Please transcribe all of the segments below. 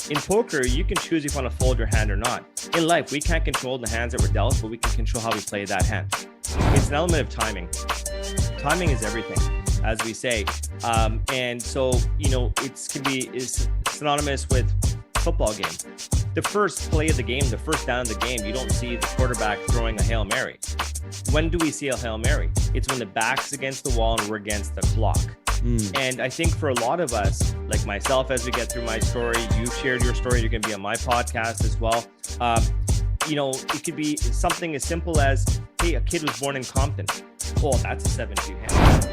In poker, you can choose if you want to fold your hand or not. In life, we can't control the hands that we're dealt, but we can control how we play that hand. It's an element of timing. Timing is everything, as we say. And so, it can be synonymous with football game. The first play of the game, the first down of the game, you don't see the quarterback throwing a Hail Mary. When do we see a Hail Mary? It's when the back's against the wall and we're against the clock. And I think for a lot of us, like myself, as we get through my story, you've shared your story, you're going to be on my podcast as well. It could be something as simple as, hey, a kid was born in Compton. Oh, that's a 7-2 hand.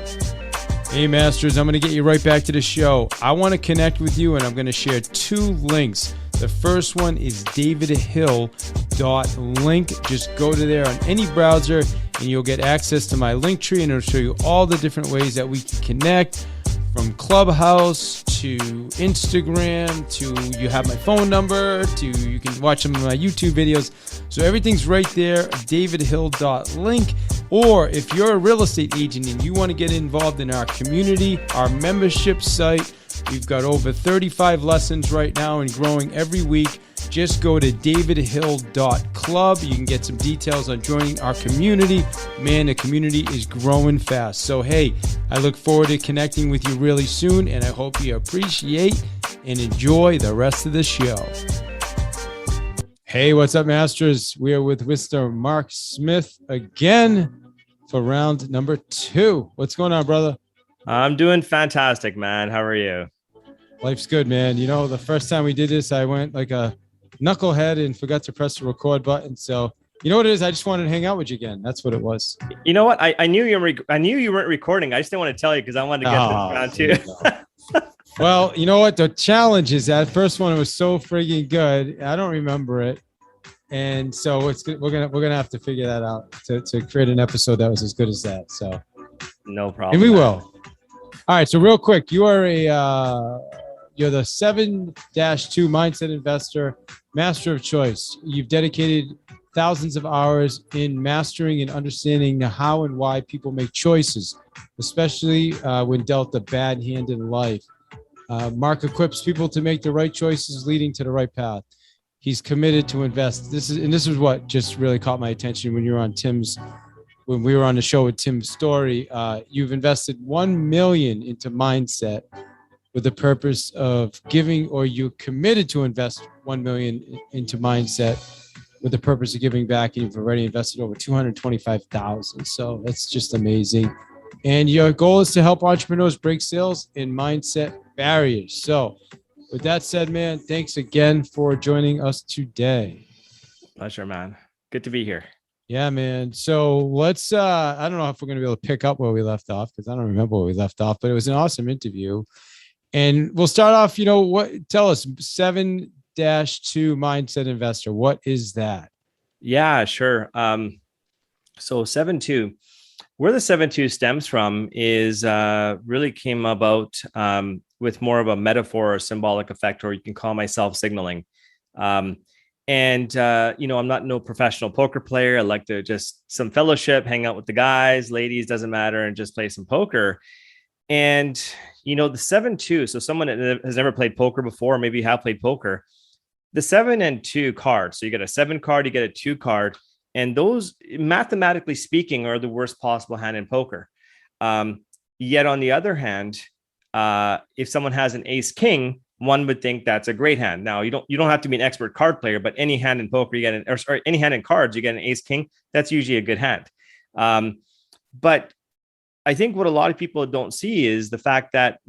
Hey, Masters, I'm going to get you right back to the show. I want to connect with you, and I'm going to share 2 links. The first one is davidhill.link. Just go to there on any browser, and you'll get access to my link tree, and it'll show you all the different ways that we can connect, from Clubhouse to Instagram to you have my phone number to you can watch some of my YouTube videos. So everything's right there, davidhill.link. Or if you're a real estate agent and you want to get involved in our community, our membership site, we've got over 35 lessons right now and growing every week. Just go to davidhill.club. You can get some details on joining our community. Man, the community is growing fast. So, hey, I look forward to connecting with you really soon, and I hope you appreciate and enjoy the rest of the show. Hey, what's up, Masters? We are with Mr. Mark Smith again for round number 2. What's going on, brother? I'm doing fantastic, man. How are you? Life's good, man. The first time we did this, I went like a knucklehead and forgot to press the record button. So you know what it is? I just wanted to hang out with you again. That's what it was. You know what? I knew you weren't recording. I just didn't want to tell you because I wanted to get this round too. Well, you know what? The challenge is that first one was so friggin' good. I don't remember it. And so we're gonna have to figure that out to create an episode that was as good as that. So no problem. And we will. All right. So real quick, you're the 7-2 mindset investor, master of choice. You've dedicated thousands of hours in mastering and understanding the how and why people make choices, especially when dealt a bad hand in life. Mark equips people to make the right choices, leading to the right path. He's committed to invest. This is what just really caught my attention when we were on the show with Tim's story. You've invested $1 million into mindset with the purpose of giving, or you committed to invest $1 million into mindset with the purpose of giving back. And you've already invested over $225,000. So that's just amazing. And your goal is to help entrepreneurs break sales and mindset barriers. So with that said, man, thanks again for joining us today. Pleasure, man. Good to be here. Yeah, man. So let's, I don't know if we're going to be able to pick up where we left off because I don't remember where we left off, but it was an awesome interview. And we'll start off, tell us 7-2 mindset investor. What is that? Yeah, sure. So 7-2, where the 7-2 stems from is really came about with more of a metaphor or symbolic effect, or you can call myself signaling. I'm not no professional poker player. I like to just some fellowship, hang out with the guys, ladies, doesn't matter, and just play some poker. And, the 7-2, so someone that has never played poker before, maybe you have played poker, the 7 and 2 cards. So you get a 7 card, you get a 2 card, and those, mathematically speaking, are the worst possible hand in poker. Yet on the other hand, if someone has an ace king, one would think that's a great hand. Now you don't have to be an expert card player, but any hand in poker, any hand in cards, you get an ace king. That's usually a good hand. But I think what a lot of people don't see is the fact that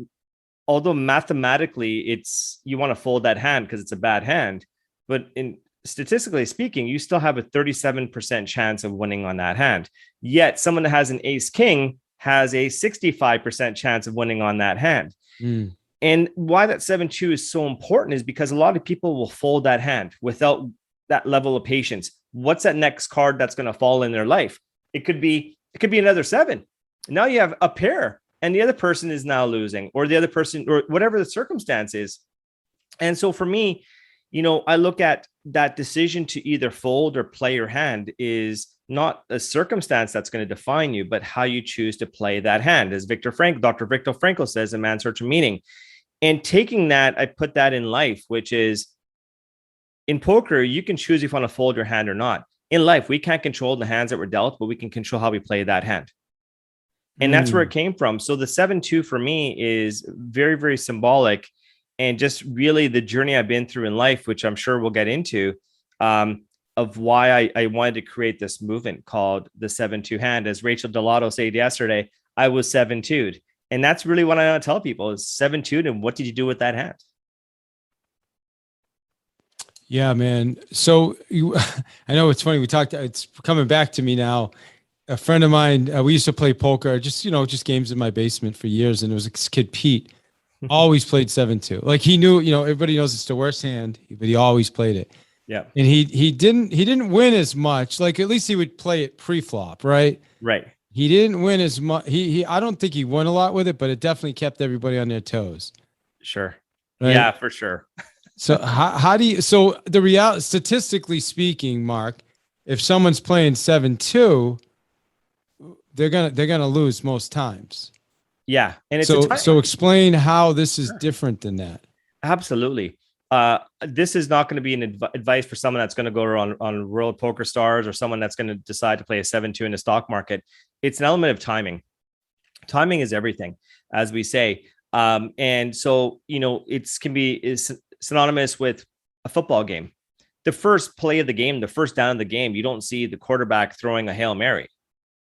although mathematically you want to fold that hand because it's a bad hand, but statistically speaking, you still have a 37% chance of winning on that hand. Yet someone that has an ace king has a 65% chance of winning on that hand. And why that 7-2 is so important is because a lot of people will fold that hand without that level of patience. What's that next card that's going to fall in their life? It could be another 7. Now you have a pair and the other person is now losing, or the other person, or whatever the circumstance is. And so for me, I look at that decision to either fold or play your hand is not a circumstance that's going to define you, but how you choose to play that hand. As Dr. Viktor Frankl says in Man's Search for Meaning. And taking that, I put that in life, which is in poker, you can choose if you want to fold your hand or not. In life, we can't control the hands that were dealt, but we can control how we play that hand. And that's where it came from. So the 7-2 for me is very, very symbolic, and just really the journey I've been through in life, which I'm sure we'll get into, of why I wanted to create this movement called the 7-2 hand. As Rachel Delato said yesterday, I was 7-2'd. And that's really what I want to tell people is 7-2'd. And what did you do with that hand? Yeah, man. So I know it's funny. It's coming back to me now. A friend of mine, we used to play poker, just games in my basement for years. And it was this kid, Pete, always played 7-2. Like he knew, everybody knows it's the worst hand, but he always played it. Yeah. And he didn't win as much. Like at least he would play it pre-flop, right? Right. He didn't win as much. I don't think he won a lot with it, but it definitely kept everybody on their toes. Sure. Right? Yeah, for sure. So so the reality, statistically speaking, Mark, if someone's playing 7-2, they're gonna lose most times. Yeah. And it's so explain how this is different than that. Absolutely. This is not going to be an advice for someone that's going to go on World Poker Stars, or someone that's going to decide to play a 7-2 in the stock market. It's an element of timing. Timing is everything, as we say. And so, is synonymous with a football game. The first play of the game, the first down of the game, you don't see the quarterback throwing a Hail Mary.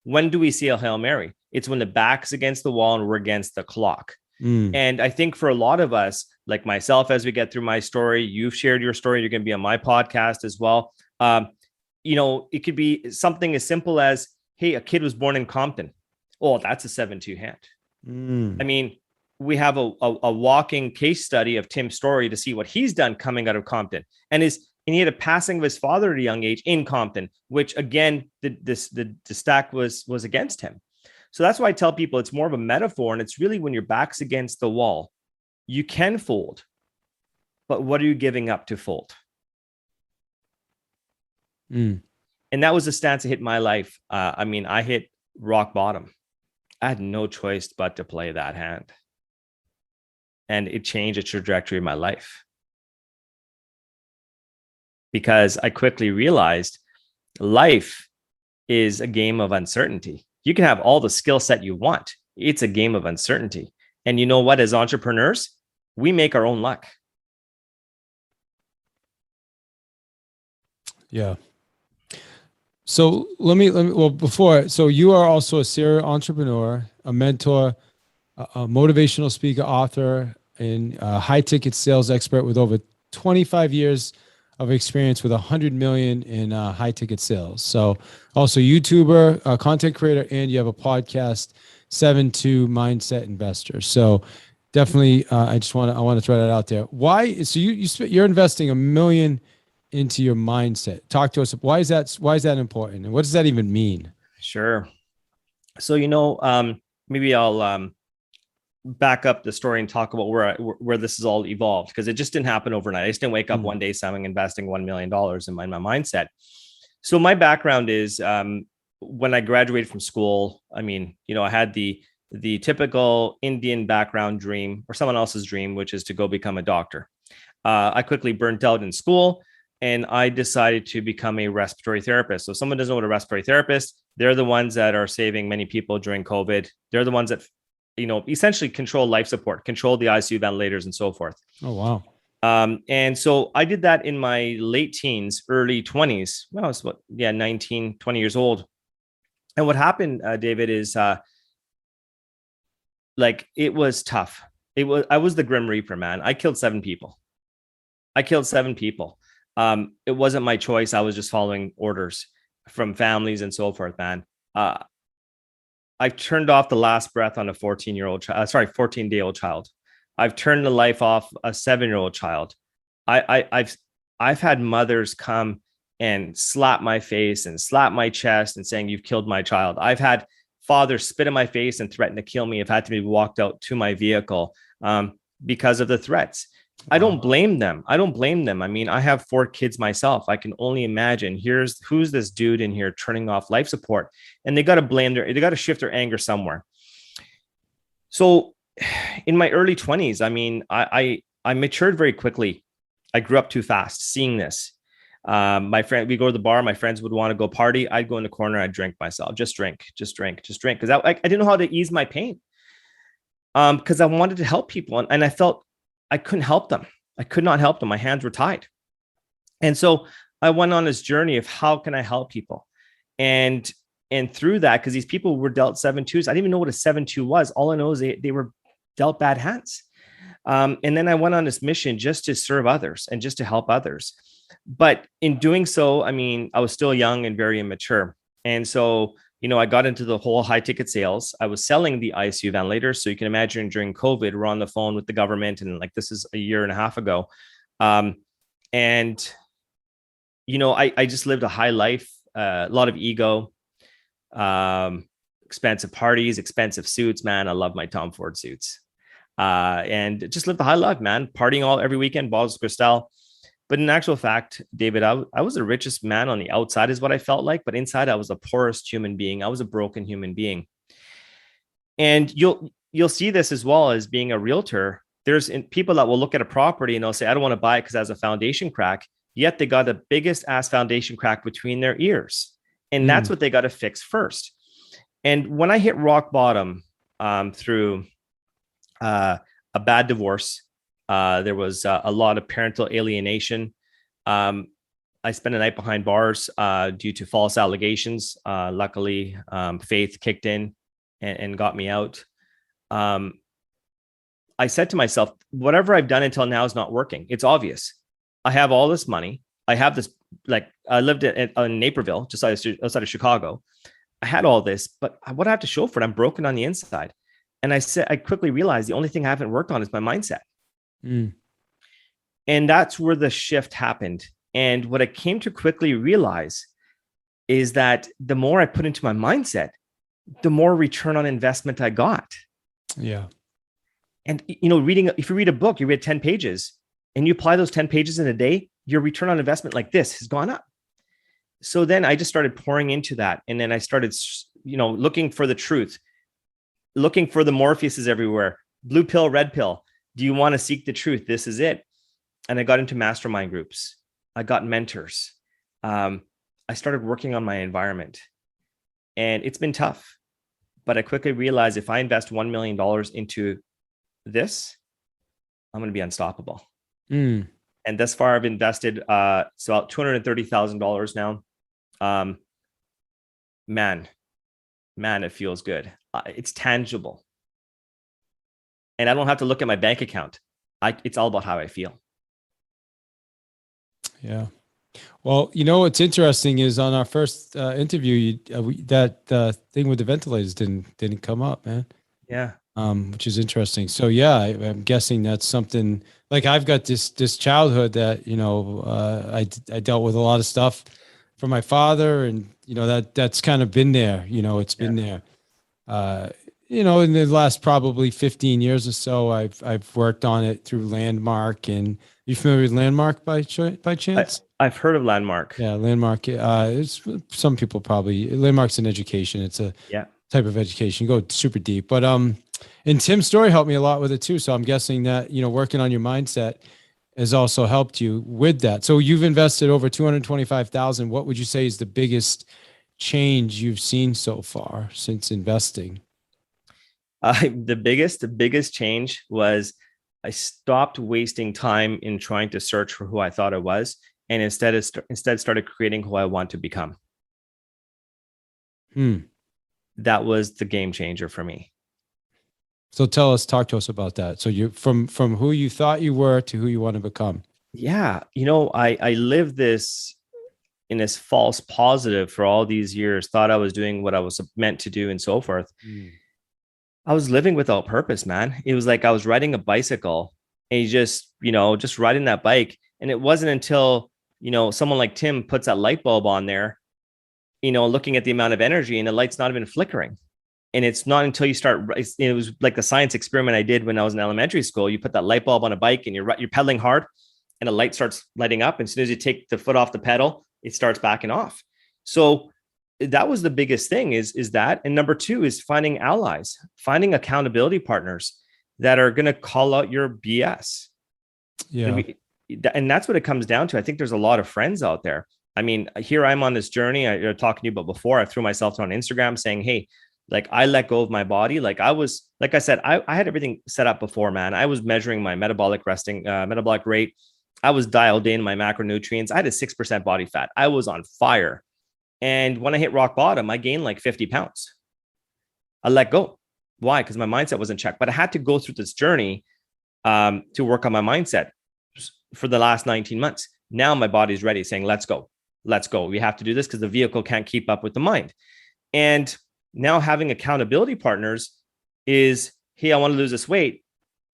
When do we see a Hail Mary? It's when the back's against the wall and we're against the clock. And I think for a lot of us, like myself, as we get through my story, you've shared your story, you're going to be on my podcast as well. It could be something as simple as, hey, a kid was born in Compton. Oh, that's a 7-2 hand. I mean, we have a walking case study of Tim's story to see what he's done coming out of Compton, and he had a passing of his father at a young age in Compton, which again, the stack was against him. So that's why I tell people it's more of a metaphor, and it's really when your back's against the wall, you can fold, but what are you giving up to fold? And that was the stance that hit my life. I hit rock bottom. I had no choice but to play that hand. And it changed the trajectory of my life. Because I quickly realized life is a game of uncertainty. You can have all the skill set you want. It's a game of uncertainty. And you know what? As entrepreneurs, we make our own luck. Yeah. So so you are also a serial entrepreneur, a mentor, a motivational speaker, author, and a high ticket sales expert with over 25 years of experience with 100 million in high ticket sales. So also YouTuber, content creator, and you have a podcast, 7-2 Mindset Investor. So definitely, I want to throw that out there. Why? So you're investing $1 million into your mindset. Talk to us. Why is that important, and what does that even mean? Sure. So maybe I'll back up the story and talk about where this is all evolved, because it just didn't happen overnight. I just didn't wake up one day saying investing $1 million in my mindset. So my background is when I graduated from school, I had the typical Indian background dream, or someone else's dream, which is to go become a doctor. I quickly burnt out in school, and I decided to become a respiratory therapist. So if someone doesn't know what a respiratory therapist, they're the ones that are saving many people during COVID. They're the ones that essentially control life support, control the ICU ventilators and so forth. Oh, wow. And so I did that in my late teens, early 20s. Well, I was 19, 20 years old. And what happened, David, is it was tough. I was the Grim Reaper, man. I killed 7 people. It wasn't my choice. I was just following orders from families and so forth, man. I've turned off the last breath on a 14-day-old child. I've turned the life off a 7-year-old child. I've had mothers come and slap my face and slap my chest and saying, "You've killed my child." I've had fathers spit in my face and threaten to kill me. I've had to be walked out to my vehicle because of the threats. I don't blame them. I have 4 kids myself. I can only imagine who's this dude in here turning off life support, and they got to shift their anger somewhere. So in my early 20s, I matured very quickly. I grew up too fast seeing this. My friend, we go to the bar. My friends would want to go party. I'd go in the corner. I'd drink myself. Just drink. Because I didn't know how to ease my pain. Because I wanted to help people, and I felt I couldn't help them. I could not help them. My hands were tied. And so I went on this journey of how can I help people? And through that, because these people were dealt 7-2s, I didn't even know what a 7-2 was. All I know is they were dealt bad hands. And then I went on this mission just to serve others and just to help others. But in doing so, I mean, I was still young and very immature. And so, I got into the whole high ticket sales. I was selling the ICU ventilators. So you can imagine during COVID, we're on the phone with the government, and like, this is a year and a half ago. And I just lived a high life, a lot of ego, expensive parties, expensive suits, man. I love my Tom Ford suits, and just lived the high life, man, partying every weekend, balls Cristal. But in actual fact, David, I was the richest man on the outside is what I felt like. But inside, I was the poorest human being. I was a broken human being. And you'll see this as well as being a realtor. There's people that will look at a property and they'll say, I don't want to buy it because it has a foundation crack. Yet they got the biggest ass foundation crack between their ears. And that's what they got to fix first. And when I hit rock bottom through a bad divorce, there was a lot of parental alienation. I spent a night behind bars due to false allegations. Luckily, faith kicked in and got me out. I said to myself, whatever I've done until now is not working. It's obvious. I have all this money. I have this, like, I lived in Naperville, just outside of Chicago. I had all this, but what do I have to show for it? I'm broken on the inside. And I quickly realized the only thing I haven't worked on is my mindset. And that's where the shift happened. And what I came to quickly realize is that the more I put into my mindset, the more return on investment I got. Yeah. And, if you read a book, you read 10 pages and you apply those 10 pages in a day, your return on investment like this has gone up. So then I just started pouring into that. And then I started, looking for the truth, looking for the Morpheuses everywhere, blue pill, red pill. Do you want to seek the truth? This is it. And I got into mastermind groups. I got mentors. I started working on my environment, and it's been tough, but I quickly realized if I invest $1 million into this, I'm going to be unstoppable. And thus far I've invested, it's about $230,000 now. Man, it feels good. It's tangible. And I don't have to look at my bank account. It's all about how I feel. Yeah. Well, what's interesting is on our first interview, that thing with the ventilators didn't come up, man. Yeah. Which is interesting. So yeah, I'm guessing that's something like I've got this childhood that, I dealt with a lot of stuff from my father, and, that's kind of been there, it's been there. In the last probably 15 years or so, I've worked on it through Landmark. And you familiar with Landmark by chance? I've heard of Landmark. Yeah, Landmark. It's some people probably Landmark's an education. It's a type of education. You go super deep, but and Tim's story helped me a lot with it too. So I'm guessing that working on your mindset has also helped you with that. So you've invested over $225,000. What would you say is the biggest change you've seen so far since investing? The biggest change was I stopped wasting time in trying to search for who I thought I was, and instead started creating who I want to become. That was the game changer for me. So talk to us about that. So you from who you thought you were to who you want to become. Yeah. I lived this in this false positive for all these years, thought I was doing what I was meant to do and so forth. I was living without purpose, man. It was like I was riding a bicycle and just riding that bike. And it wasn't until, someone like Tim puts that light bulb on there, looking at the amount of energy, and the light's not even flickering. And it's not until you start, it was like the science experiment I did when I was in elementary school. You put that light bulb on a bike and you're pedaling hard and the light starts lighting up. And as soon as you take the foot off the pedal, it starts backing off. So that was the biggest thing is that. And number two is finding allies, finding accountability partners that are going to call out your BS. Yeah. and that's what it comes down to. I think there's a lot of friends out there. I mean, here I'm on this journey I talking to you about before. I threw myself on Instagram saying, hey, like I let go of my body. Like I said, I had everything set up before, man. I was measuring my metabolic rate. I was dialed in my macronutrients. I had a 6% body fat. I was on fire. And when I hit rock bottom, I gained like 50 pounds. I let go. Why? Because my mindset was in check. But I had to go through this journey to work on my mindset for the last 19 months. Now my body's ready, saying, let's go. Let's go. We have to do this because the vehicle can't keep up with the mind. And now having accountability partners is, hey, I want to lose this weight.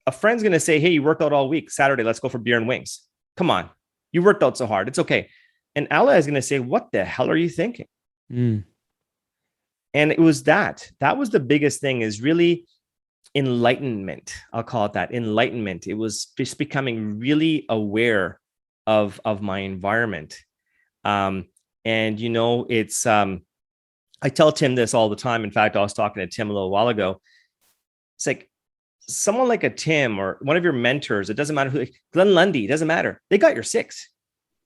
A friend's going to say, hey, you worked out all week. Saturday, let's go for beer and wings. Come on. You worked out so hard. It's okay. And Ella is going to say, what the hell are you thinking? And it was that was the biggest thing, is really enlightenment. I'll call it that, enlightenment. It was just becoming really aware of my environment. And, you know, it's, I tell Tim this all the time. In fact, I was talking to Tim a little while ago. It's like someone like a Tim or one of your mentors, it doesn't matter who, Glenn Lundy, it doesn't matter. They got your six,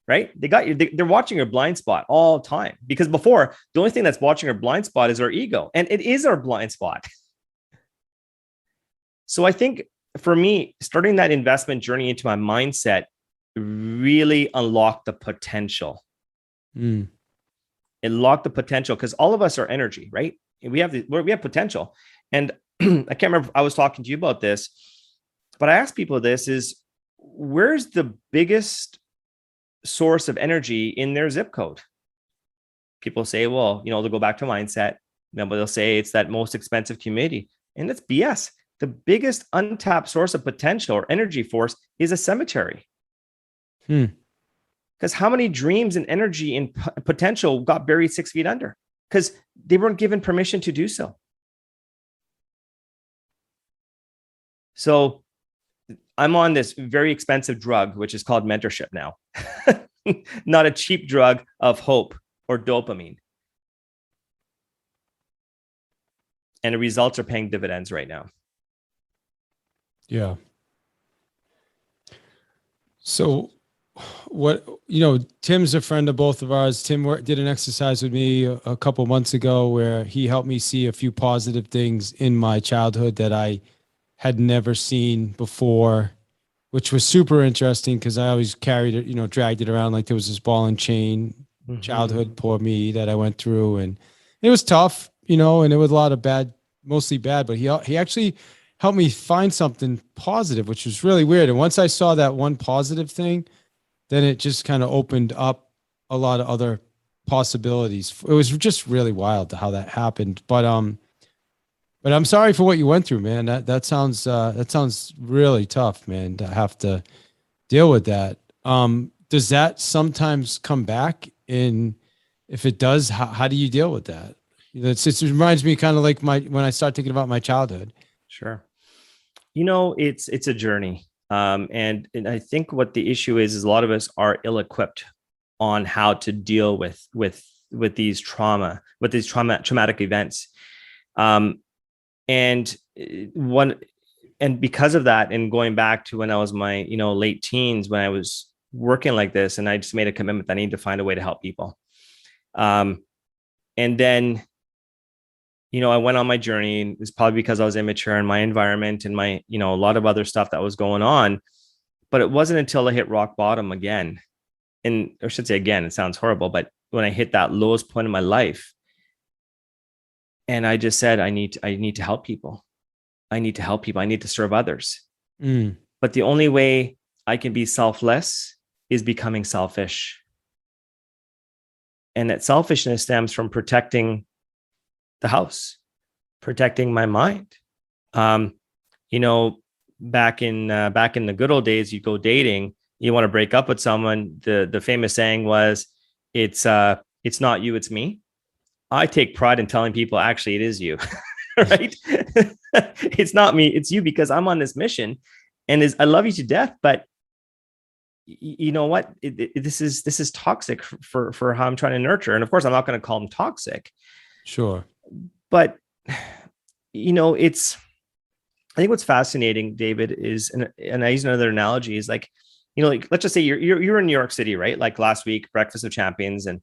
right? They got you. They're watching your blind spot all the time, because before, the only thing that's watching our blind spot is our ego. And it is our blind spot. So I think for me, starting that investment journey into my mindset really unlocked the potential. It unlocked the potential, because all of us are energy, right? We have potential. And I can't remember if I was talking to you about this, but I ask people this is, where's the biggest source of energy in their zip code? People say, well, you know, they'll go back to mindset. But they'll say it's that most expensive community. And that's BS. The biggest untapped source of potential or energy force is a cemetery. Because how many dreams and energy and potential got buried 6 feet under? Because they weren't given permission to do so. So I'm on this very expensive drug, which is called mentorship now. Not a cheap drug of hope or dopamine. And the results are paying dividends right now. Yeah. So what, you know, Tim's a friend of both of ours. Tim did an exercise with me a couple months ago where he helped me see a few positive things in my childhood that I had never seen before, which was super interesting because I always carried it, you know, dragged it around like there was this ball and chain childhood, poor me, that I went through. And it was tough, you know, and it was a lot of bad, mostly bad, but he actually helped me find something positive, which was really weird. And once I saw that one positive thing, then it just kind of opened up a lot of other possibilities. It was just really wild how that happened. But I'm sorry for what you went through, man. That sounds really tough, man, to have to deal with that. Does that sometimes come back? And if it does, how do you deal with that? It reminds me kind of like when I start thinking about my childhood. Sure. You know, it's a journey. And I think what the issue is a lot of us are ill-equipped on how to deal with these traumatic events. And because of that, and going back to when I was my, you know, late teens, when I was working like this, and I just made a commitment that I need to find a way to help people. And then, you know, I went on my journey. It's probably because I was immature in my environment and my, you know, a lot of other stuff that was going on. But it wasn't until I hit rock bottom again, and I should say again, it sounds horrible, but when I hit that lowest point in my life, and I just said, I need to help people. I need to help people. I need to serve others. But the only way I can be selfless is becoming selfish. And that selfishness stems from protecting the house, protecting my mind. You know, back in the good old days, you go dating, you want to break up with someone. The famous saying was, it's not you, it's me. I take pride in telling people, actually, it is you, right? It's not me, it's you, because I'm on this mission, and I love you to death. But you know what? This is toxic for how I'm trying to nurture. And of course, I'm not going to call them toxic. Sure. But, you know, I think what's fascinating, David, is, and I use another analogy, is like, like let's just say you're in New York City, right? Like last week, Breakfast of Champions, and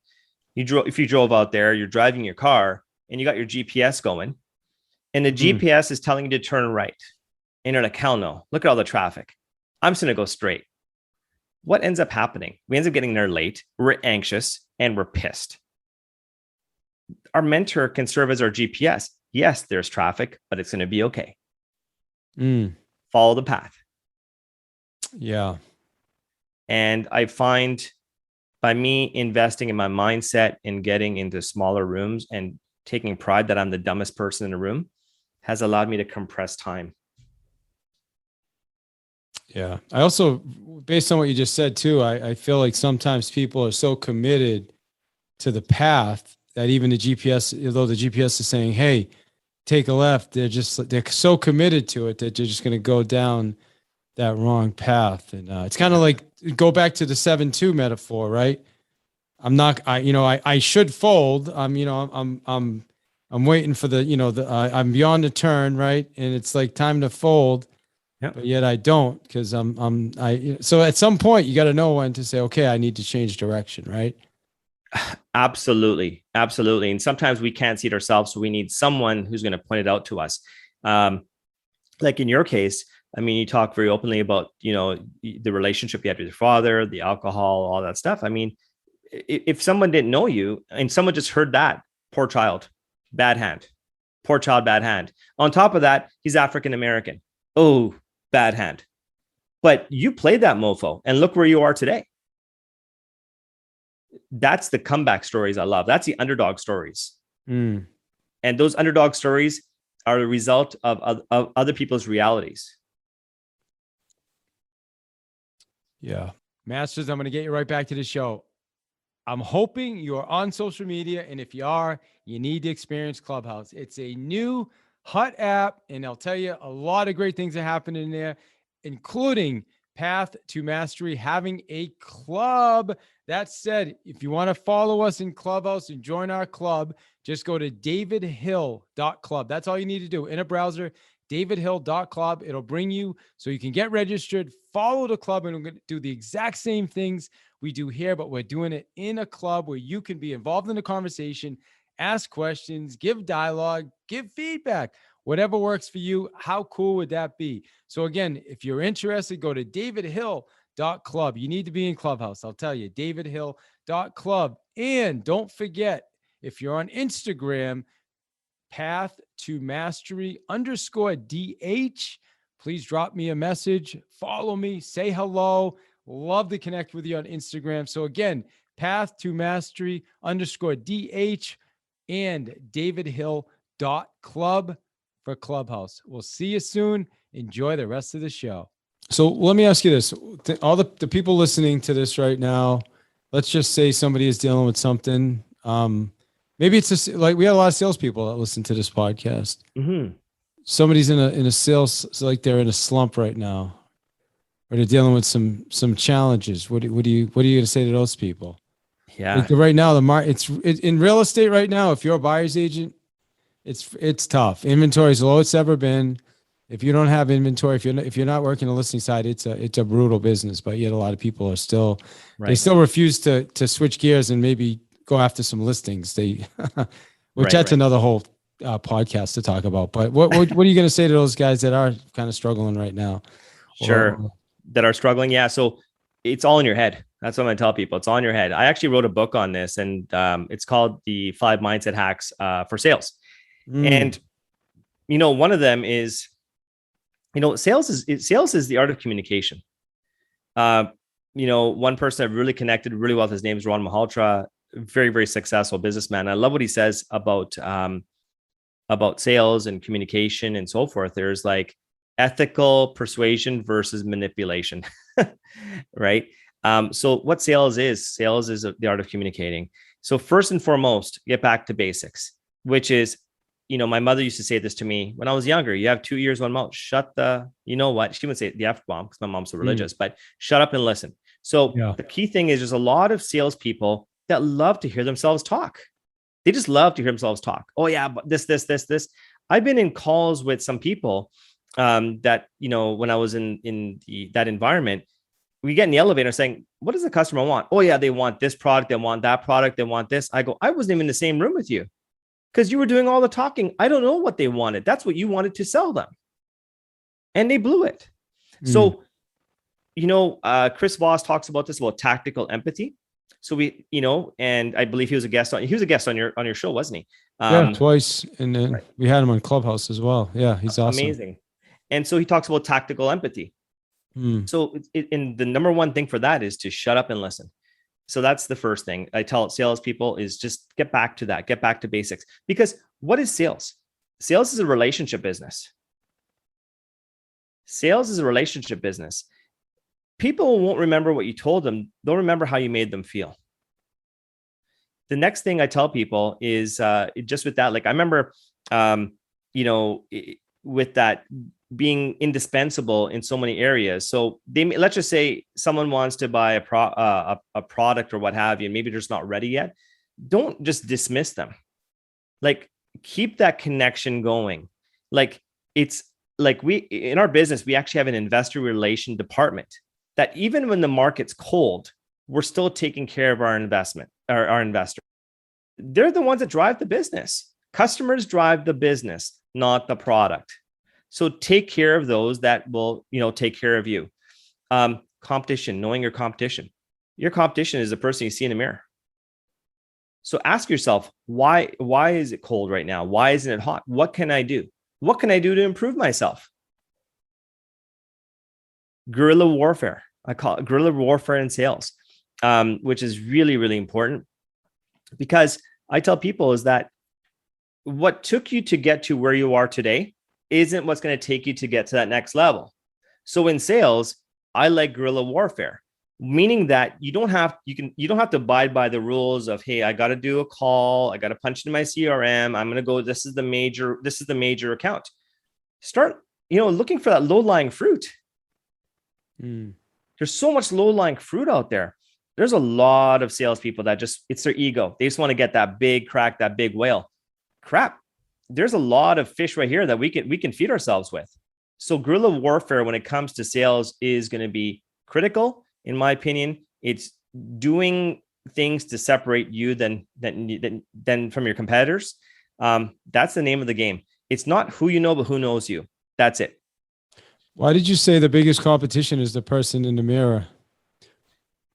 if you drove out there, you're driving your car and you got your GPS going, and the GPS is telling you to turn right. And you're like, hell no, look at all the traffic. I'm just going to go straight. What ends up happening? We end up getting there late. We're anxious and we're pissed. Our mentor can serve as our GPS. Yes, there's traffic, but it's going to be okay. Follow the path. Yeah. And I find by me investing in my mindset and getting into smaller rooms and taking pride that I'm the dumbest person in the room has allowed me to compress time. Yeah. I also, based on what you just said too, I feel like sometimes people are so committed to the path that even the GPS, although the GPS is saying, hey, take a left, they're so committed to it that they're just going to go down that wrong path. And it's kind of like, go back to the 7-2 metaphor, right? I should fold. I'm waiting for I'm beyond the turn, right? And it's like time to fold. Yep. But yet I don't, because so at some point you got to know when to say, okay, I need to change direction, right? Absolutely. And sometimes we can't see it ourselves. So we need someone who's going to point it out to us. Like in your case, I mean, you talk very openly about, the relationship you had with your father, the alcohol, all that stuff. I mean, if someone didn't know you and someone just heard that, poor child, bad hand, poor child, bad hand. On top of that, he's African-American. Oh, bad hand. But you played that mofo and look where you are today. That's the comeback stories I love. That's the underdog stories. And those underdog stories are the result of other people's realities. Yeah. Masters, I'm going to get you right back to the show. I'm hoping you're on social media. And if you are, you need to experience Clubhouse. It's a new hot app. And I'll tell you a lot of great things that happen in there, including Path to Mastery, having a club. That said, if you want to follow us in Clubhouse and join our club, just go to davidhill.club. That's all you need to do in a browser, davidhill.club. It'll bring you so you can get registered, follow the club, and we're going to do the exact same things we do here, but we're doing it in a club where you can be involved in the conversation, ask questions, give dialogue, give feedback. Whatever works for you. How cool would that be? So again, if you're interested, go to davidhill.club. You need to be in Clubhouse. I'll tell you, davidhill.club. And don't forget, if you're on Instagram, Path to Mastery _DH, please drop me a message, follow me, say hello. Love to connect with you on Instagram. So again, Path to Mastery _DH and davidhill.club for Clubhouse. We'll see you soon. Enjoy the rest of the show. So let me ask you this. All the people listening to this right now, let's just say somebody is dealing with something. Maybe it's just like we have a lot of salespeople that listen to this podcast. Somebody's in a sales, so like they're in a slump right now, or they're dealing with some challenges. What are you going to say to those people? Yeah. Like right now, the market, it's in real estate right now. If you're a buyer's agent, it's tough. Inventory is the lowest it's ever been. If you don't have inventory, if you're not working the listing side, it's a brutal business. But yet a lot of people are still they still refuse to switch gears and maybe go after some listings. That's another whole podcast to talk about. But what are you going to say to those guys that are kind of struggling right now? Sure, that are struggling. Yeah, so it's all in your head. That's what I'm going to tell people. It's all in your head. I actually wrote a book on this, and it's called The 5 Mindset Hacks for Sales. And one of them is, sales is the art of communication. One person I've really connected really well with, his name is Ron Malhotra, very, very successful businessman. I love what he says about sales and communication and so forth. There's like ethical persuasion versus manipulation, right? So what sales is the art of communicating. So first and foremost, get back to basics, which is, my mother used to say this to me when I was younger. You have 2 ears, 1 mouth. Shut the, she wouldn't say the F-bomb because my mom's so religious, but shut up and listen. So the key thing is there's a lot of salespeople that love to hear themselves talk. They just love to hear themselves talk. Oh yeah, but this. I've been in calls with some people that, when I was in that environment, we get in the elevator saying, what does the customer want? Oh yeah, they want this product. They want that product. They want this. I go, I wasn't even in the same room with you because you were doing all the talking. I don't know what they wanted. That's what you wanted to sell them. And they blew it. So, Chris Voss talks about this, about tactical empathy. So and I believe he was a guest on your show, wasn't he? Yeah, twice. And then we had him on Clubhouse as well. Yeah, he's awesome. Amazing. And so he talks about tactical empathy. So and the number one thing for that is to shut up and listen. So that's the first thing I tell salespeople is just get back to that, get back to basics. Because what is sales? Sales is a relationship business. Sales is a relationship business. People won't remember what you told them. They'll remember how you made them feel. The next thing I tell people is just with that, like I remember, with that being indispensable in so many areas. So let's just say someone wants to buy a product or what have you, and maybe they're just not ready yet. Don't just dismiss them. Like keep that connection going. Like it's like in our business, we actually have an investor relation department that even when the market's cold, we're still taking care of our investment, our investor. They're the ones that drive the business. Customers drive the business, not the product. So take care of those that will, take care of you. Competition, knowing your competition. Your competition is the person you see in the mirror. So ask yourself, why is it cold right now? Why isn't it hot? What can I do? What can I do to improve myself? Guerrilla warfare. I call it guerrilla warfare in sales, which is really, really important because I tell people is that what took you to get to where you are today isn't what's going to take you to get to that next level. So in sales, I like guerrilla warfare, meaning that you don't have to abide by the rules of, hey, I got to do a call. I got to punch in my CRM. I'm going to go, this is the major account. Start, looking for that low-lying fruit. There's so much low-lying fruit out there. There's a lot of salespeople that it's their ego. They just want to get that big crack, that big whale. Crap. There's a lot of fish right here that we can feed ourselves with. So guerrilla warfare when it comes to sales is going to be critical. In my opinion, it's doing things to separate you than from your competitors. That's the name of the game. It's not who you know, but who knows you. That's it. Why did you say the biggest competition is the person in the mirror?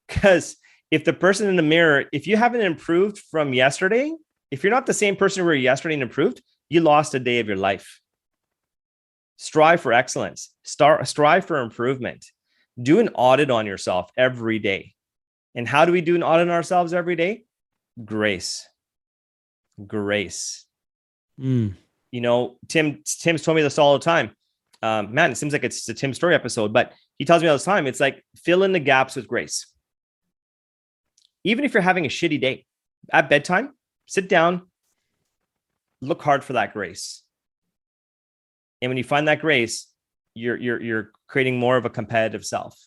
Because if the person in the mirror, if you haven't improved from yesterday, if you're not the same person you were yesterday and improved, you lost a day of your life. Strive for excellence. Strive for improvement. Do an audit on yourself every day. And how do we do an audit on ourselves every day? Grace. Tim's told me this all the time. Man, it seems like it's a Tim Story episode, but he tells me all the time, it's like fill in the gaps with grace. Even if you're having a shitty day, at bedtime, sit down, look hard for that grace. And when you find that grace, you're creating more of a competitive self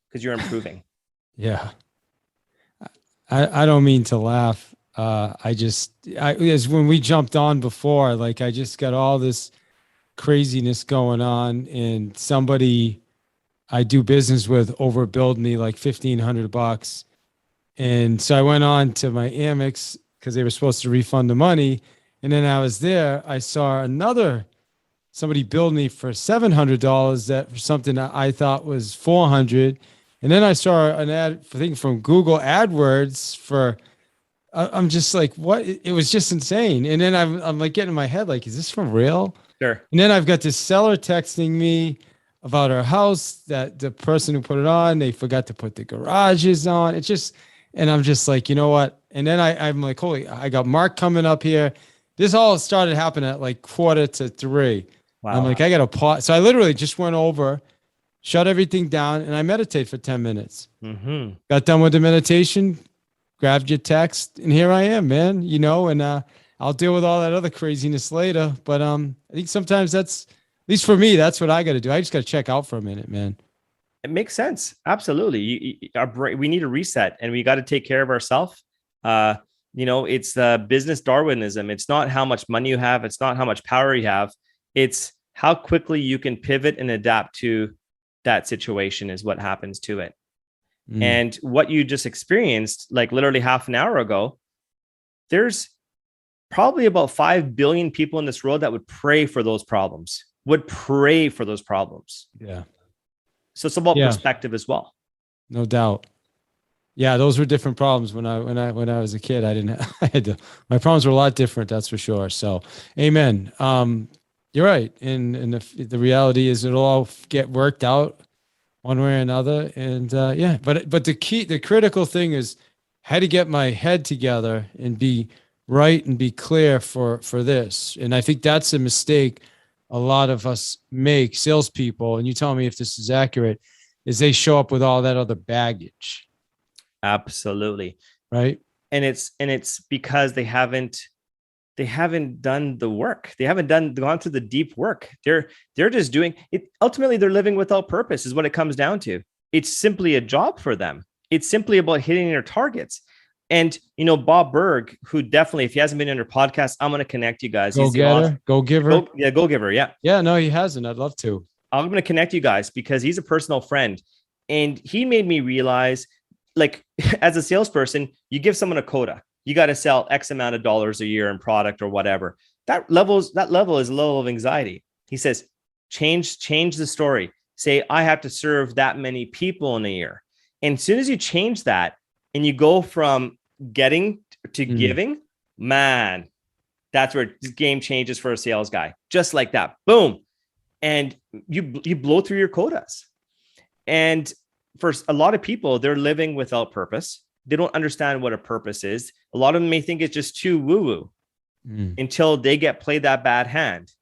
because you're improving. Yeah. I don't mean to laugh. As when we jumped on before, like I just got all this craziness going on, and somebody I do business with overbilled me like $1,500. And so I went on to my Amex because they were supposed to refund the money. And then I was there, I saw somebody billed me for $700 that for something that I thought was $400. And then I saw an ad thing from Google AdWords for, I'm just like, what? It was just insane. And then I'm like getting in my head, like, is this for real? Sure. And then I've got this seller texting me about her house that the person who put it on, they forgot to put the garages on. It's just, and I'm just like, you know what? And then I'm like, holy, I got Mark coming up here. This all started happening at like 2:45. Wow. I'm like, I got to pause. So I literally just went over, shut everything down, and I meditate for 10 minutes. Mm-hmm. Got done with the meditation, grabbed your text, and here I am, man, and I'll deal with all that other craziness later. But I think sometimes that's, at least for me, that's what I got to do. I just got to check out for a minute, man. It makes sense. Absolutely. We need a reset, and we got to take care of ourselves. It's business Darwinism. It's not how much money you have. It's not how much power you have. It's how quickly you can pivot and adapt to that situation is what happens to it. And what you just experienced, like literally half an hour ago, there's probably about 5 billion people in this world that would pray for those problems, Yeah. So it's about perspective as well. No doubt. Yeah, those were different problems when I was a kid. My problems were a lot different, that's for sure. So, amen. You're right. And the reality is it'll all get worked out one way or another. And but the critical thing is how to get my head together and be right and be clear for this. And I think that's a mistake a lot of us make, salespeople, and you tell me if this is accurate, is they show up with all that other baggage. Absolutely. Right. And it's because they haven't done the work. They haven't gone through the deep work. They're just doing it. Ultimately, they're living without purpose is what it comes down to. It's simply a job for them. It's simply about hitting their targets. And, Bob Berg, who definitely, if he hasn't been on your podcast, I'm going to connect you guys. Go getter, go giver. Go giver. Yeah. Yeah, no, he hasn't. I'd love to. I'm going to connect you guys because he's a personal friend. And he made me realize, like, as a salesperson, you give someone a quota. You got to sell X amount of dollars a year in product or whatever. That level is a level of anxiety. He says, change the story. Say, I have to serve that many people in a year. And as soon as you change that and you go from getting to giving, man, that's where the game changes for a sales guy. Just like that. Boom. And you blow through your quotas. And for a lot of people, they're living without purpose. They don't understand what a purpose is. A lot of them may think it's just too woo-woo until they get played that bad hand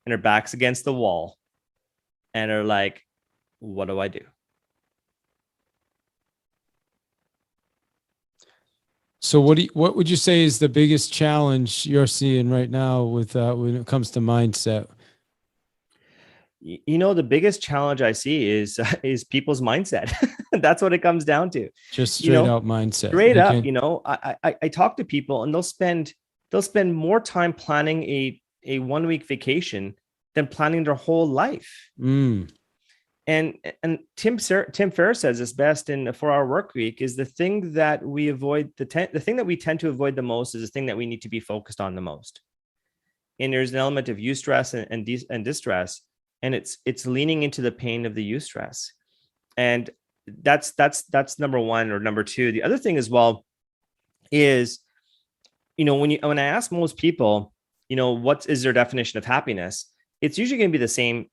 and their back's against the wall and are like, what do I do? So what would you say is the biggest challenge you're seeing right now with when it comes to mindset? The biggest challenge I see is people's mindset. That's what it comes down to. Just straight out mindset. Straight up, I talk to people and they'll spend more time planning a 1 week vacation than planning their whole life. And Tim Ferriss says this best in a 4-hour work week is the thing that we avoid, the thing that we tend to avoid the most is the thing that we need to be focused on the most. And there's an element of eustress and distress. And it's leaning into the pain of the eustress. And that's number one. Or number two. The other thing as well is, when I ask most people, what is their definition of happiness? It's usually going to be the same,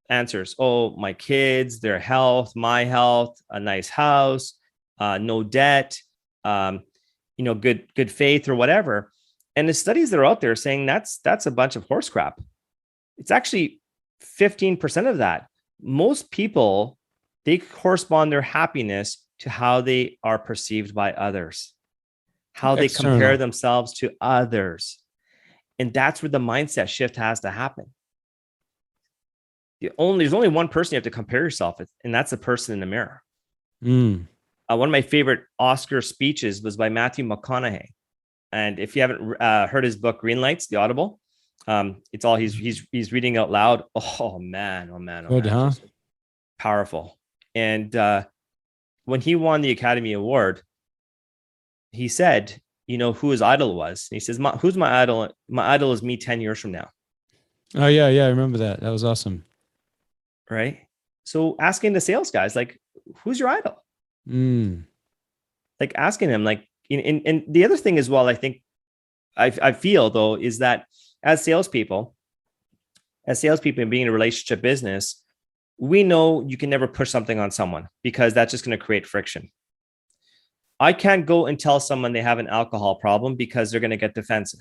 answers. Oh, my kids, their health, my health, a nice house, no debt, good faith or whatever. And the studies that are out there saying that's a bunch of horse crap. It's actually 15% of that. Most people, they correspond their happiness to how they are perceived by others, how they compare themselves to others. And that's where the mindset shift has to happen. There's only one person you have to compare yourself with, and that's the person in the mirror. One of my favorite Oscar speeches was by Matthew McConaughey. And if you haven't heard his book, Green Lights, the Audible, it's all he's reading out loud. Oh man. Good, huh? Powerful. And when he won the Academy Award, he said, who his idol was. And he says, who's my idol? My idol is me 10 years from now. Oh yeah. I remember that. That was awesome. Right. So asking the sales guys, like, who's your idol? Like asking them, like, and the other thing as well, I think I feel though, is that as salespeople and being in a relationship business, we know you can never push something on someone because that's just going to create friction. I can't go and tell someone they have an alcohol problem because they're going to get defensive.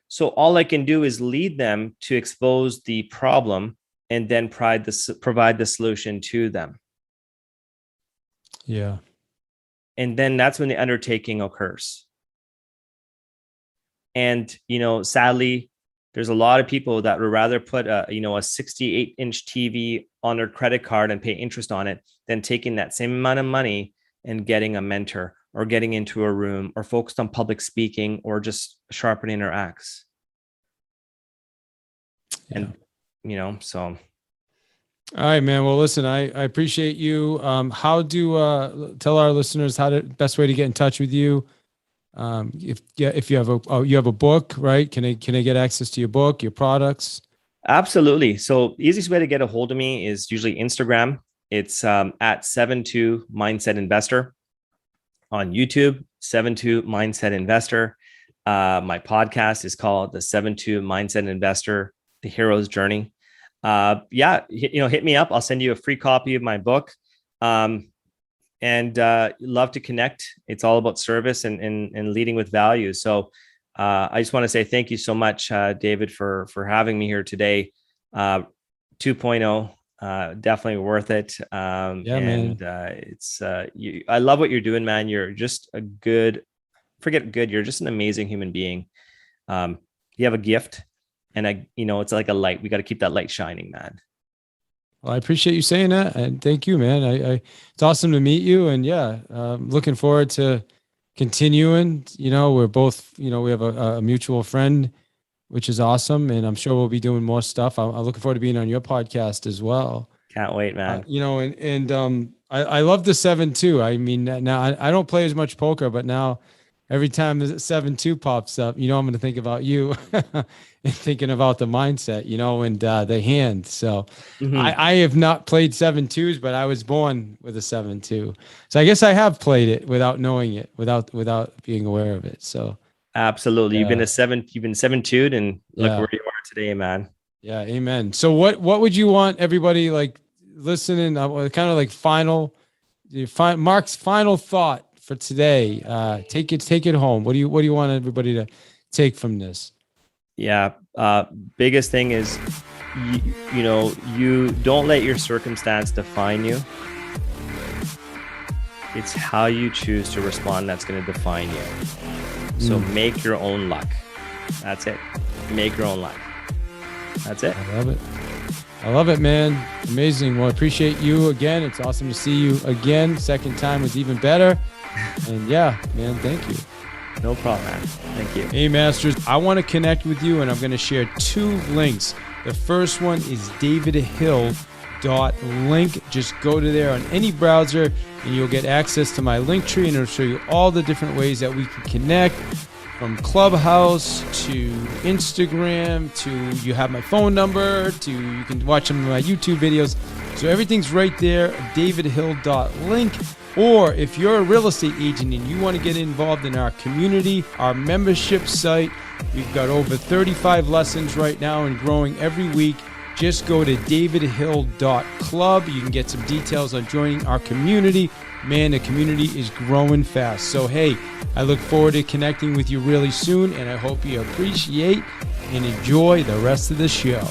So all I can do is lead them to expose the problem and then provide the solution to them. Yeah. And then that's when the undertaking occurs. And, sadly, there's a lot of people that would rather put a 68-inch TV on their credit card and pay interest on it than taking that same amount of money and getting a mentor or getting into a room or focused on public speaking or just sharpening their axe. Yeah. And, so. All right, man. Well, listen, I appreciate you. How do tell our listeners how to best way to get in touch with you? If you have a book, right? Can I get access to your book, your products? Absolutely. So easiest way to get a hold of me is usually Instagram. It's at 72 Mindset Investor. On YouTube, 72 Mindset Investor. My podcast is called the 72 Mindset Investor, The Hero's Journey. Hit me up. I'll send you a free copy of my book. And love to connect. It's all about service and leading with value. So I just want to say thank you so much, David, for having me here today. 2.0, definitely worth it. Man. I love what you're doing, man. You're just you're just an amazing human being. You have a gift, and it's like a light. We got to keep that light shining, man. Well, I appreciate you saying that, and thank you, man. It's awesome to meet you, and looking forward to continuing. We're both, we have a mutual friend, which is awesome, and I'm sure we'll be doing more stuff. I'm looking forward to being on your podcast as well. Can't wait, man. I love the 7-2. I mean, now I don't play as much poker, but now every time the 7-2 pops up, I'm going to think about you and thinking about the mindset, and the hand. So I have not played 7-2s, but I was born with a 7-2. So I guess I have played it without knowing it, without being aware of it. So absolutely. You've been 7-2'd and look where you are today, man. Yeah. Amen. So what would you want everybody like listening, kind of like Mark's final thought for today? Take it home. What do you want everybody to take from this? Yeah. Biggest thing is, you don't let your circumstance define you. It's how you choose to respond that's going to define you. So make your own luck. That's it. Make your own luck. That's it. I love it, man. Amazing. Well, I appreciate you again. It's awesome to see you again. Second time was even better. And man, thank you. No problem, man. Thank you. Hey, Masters, I want to connect with you, and I'm going to share 2 links. The first one is davidhill.link. Just go to there on any browser, and you'll get access to my link tree, and it'll show you all the different ways that we can connect, from Clubhouse to Instagram to you have my phone number to you can watch some of my YouTube videos. So everything's right there, davidhill.link. Or if you're a real estate agent and you want to get involved in our community, our membership site, we've got over 35 lessons right now and growing every week. Just go to davidhill.club. You can get some details on joining our community. Man, the community is growing fast. So, hey, I look forward to connecting with you really soon, and I hope you appreciate and enjoy the rest of the show.